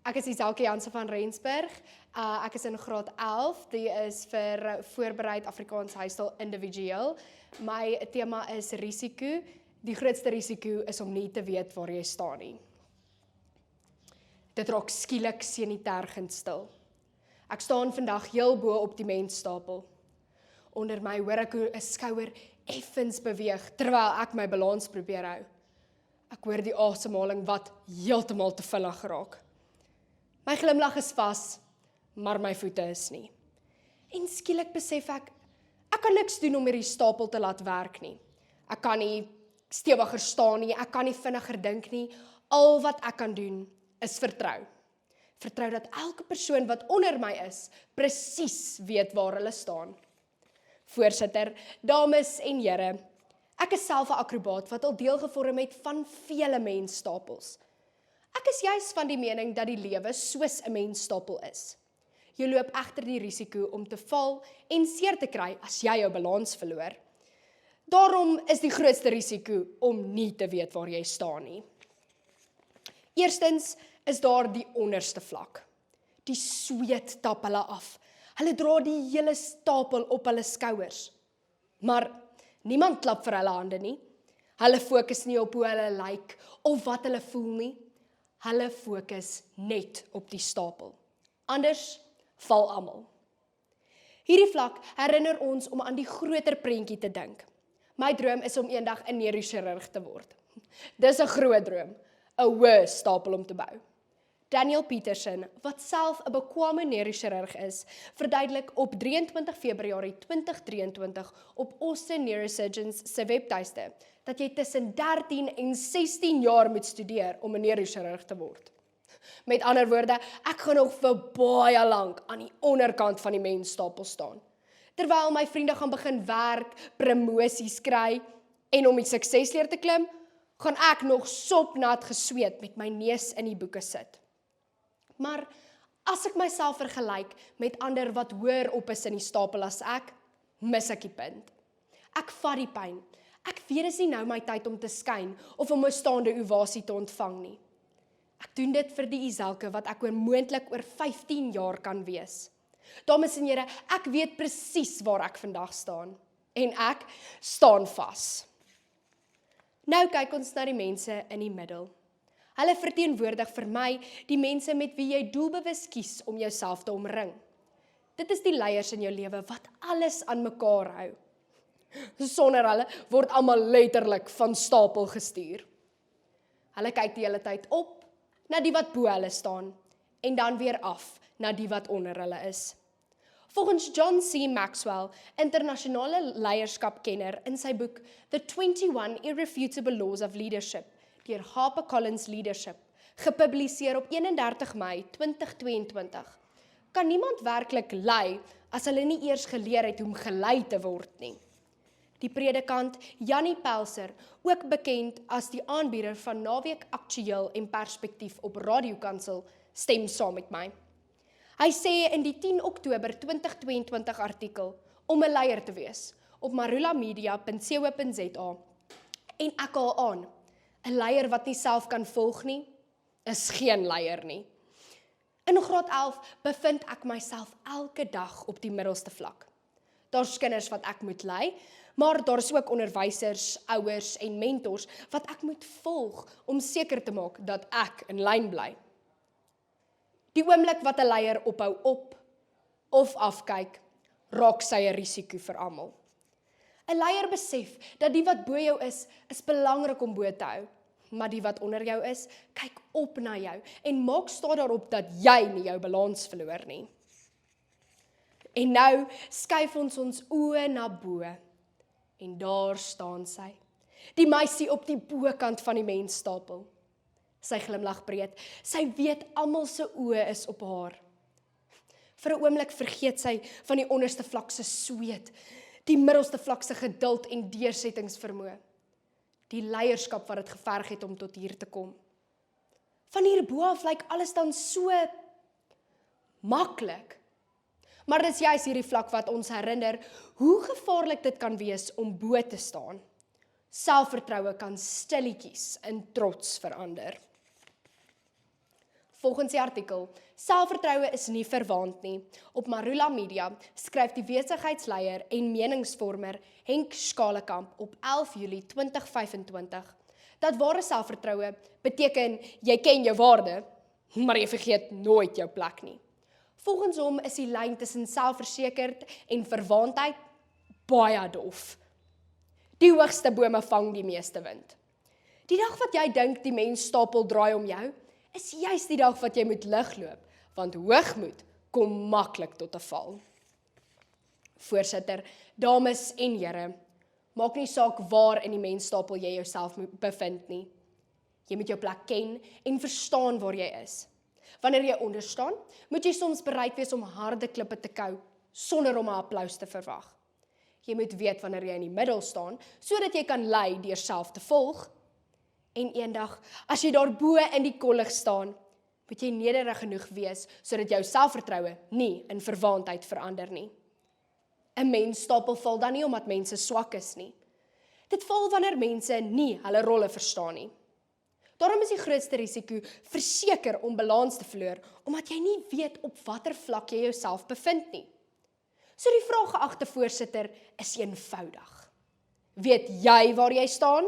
Ek is Iselke Jansen van Rensburg. Ek is in graad 11. Die is vir voorbereid Afrikaans huistaal individueel. My tema is risiko. Die grootste risiko is om nie te weet waar jy staan nie. Dit raak skielik senitergend stil. Ek staan vandag heel bo op die mensstapel. Onder my hoor ek hoe 'n skouer effens beweeg terwyl ek my balans probeer hou. Ek hoor die asemhaling wat heeltemal te vinnig raak. My glimlag is vas, maar my voete is nie. En skielik besef ek kan niks doen om hierdie stapel te laat werk nie. Ek kan nie stewiger staan nie, ek kan nie vinniger dink nie. Al wat ek kan doen is vertrou. Vertrou dat elke persoon wat onder my is, presies weet waar hulle staan. Voorsitter, dames en here, ek is self 'n akrobaat wat al deel gevorm het van vele mensstapels. Ek is juis van die mening dat die lewe soos 'n mensstapel is. Jy loop egter die risiko om te val en seer te kry as jy jou balans verloor. Daarom is die grootste risiko om nie te weet waar jy staan nie. Eerstens is daar die onderste vlak. Die sweet tap hulle af. Hulle dra die hele stapel op hulle skouers. Maar niemand klap vir hulle hande nie. Hulle fokus nie op hoe hulle lyk of wat hulle voel nie. Hulle fokus net op die stapel. Anders val almal. Hierdie vlak herinner ons om aan die groter prentjie te dink. My droom is om eendag 'n neurochirurg te word. Dis 'n groot droom, 'n hoë stapel om te bou. Daniel Peterson, wat self 'n bekwame neurochirurg is, verduidelik op 23 Februarie 2023 op Austin Neurosurgeons se webtuiste dat jy tussen 13 en 16 jaar moet studeer om 'n neurochirurg te word. Met ander woorde, ek gaan nog vir baie lank aan die onderkant van die mensstapel staan. Terwyl my vriende gaan begin werk, promosies kry en om die suksesleer te klim, gaan ek nog sopnat gesweet met my neus in die boeke sit. Maar as ek myself vergelyk met ander wat hoër op is in die stapel as ek, mis ek die punt. Ek vat die pyn. Ek weet dis nie nou my tyd om te skyn of om 'n staande ovasie te ontvang nie. Ek doen dit vir die Iselke wat ek moontlik oor 15 jaar kan wees. Dames en here, ek weet presies waar ek vandag staan. En ek staan vas. Nou kyk ons na die mense in die middel. Hulle verteenwoordig vir my die mense met wie jy doelbewus kies om jouself te omring. Dit is die leiers in jou lewe wat alles aan mekaar hou. Sonder hulle word almal letterlik van stapel gestuur. Hulle kyk die hele tyd op na die wat bo hulle staan en dan weer af na die wat onder hulle is. Volgens John C. Maxwell, internasionale leierskapkenner in sy boek The 21 Irrefutable Laws of Leadership, deur HarperCollins Leadership, gepubliseer op 31 Mei 2022, kan niemand werklik lei as hulle nie eers geleer het hoe om gelei te word nie. Die predikant Jannie Pelser, ook bekend as die aanbieder van Naweek Aktueel en Perspektief op Radiokansel, stem saam met my. Hy sê in die 10 Oktober 2022 artikel om 'n leier te wees op marulamedia.co.za en ek haal aan, 'n leier wat nie self kan volg nie, is geen leier nie. In graad 11 bevind ek myself elke dag op die middelste vlak. Daar's kinders wat ek moet lei, maar daar is ook onderwysers, ouers en mentors wat ek moet volg om seker te maak dat ek in lyn bly. Die oomblik wat 'n leier ophou op of afkyk, raak sy 'n risiko vir almal. 'n Leier besef dat die wat bo jou is belangrik om bo te hou, maar die wat onder jou is, kyk op na jou en maak staat daarop dat jy nie jou balans verloor nie. En nou skuif ons oë na bo en daar staan sy, die meisie op die bokant van die mensstapel. Sy glimlag breed, sy weet almal se oë is op haar. Vir 'n oomblik vergeet sy van die onderste vlak se sweet, die middelste vlak se geduld en deursettingsvermoë. Die leierskap wat dit geverg het om tot hier te kom. Van hierbo af lyk alles dan so maklik. Maar dis juist hierdie vlak wat ons herinner hoe gevaarlik dit kan wees om bo te staan. Selfvertroue kan stilletjies in trots verander. Volgens die artikel, selfvertroue is nie verwaand nie. Op Marula Media skryf die besigheidsleier en meningsvormer Henk Skalekamp op 11 Julie 2025 dat ware selfvertroue beteken jy ken jou waarde, maar jy vergeet nooit jou plek nie. Volgens hom is die lyn tussen selfversekerd en verwaandheid baie dof. Die hoogste bome vang die meeste wind. Die dag wat jy dink die mensstapel draai om jou, is juist die dag wat jy moet ligloop, want hoogmoed kom maklik tot 'n val. Voorsitter, dames en here, maak nie saak waar in die mensstapel jy jouself bevind nie. Jy moet jou plek ken en verstaan waar jy is. Wanneer jy onder staan, moet jy soms bereid wees om harde klippe te kou, sonder om 'n applous te verwag. Jy moet weet wanneer jy in die middel staan, sodat jy kan lei deur self te volg. En eendag, as jy daarbo in die kollig staan, moet jy nederig genoeg wees, sodat jou selfvertroue nie in verwaandheid verander nie. 'n Mensstapel val dan nie omdat mense swak is nie. Dit val wanneer mense nie hulle rolle verstaan nie. Daarom is die grootste risiko verseker om balans te verloor, omdat jy nie weet op watter vlak jy jouself bevind nie. So die vraag, geagte voorsitter, is eenvoudig. Weet jy waar jy staan?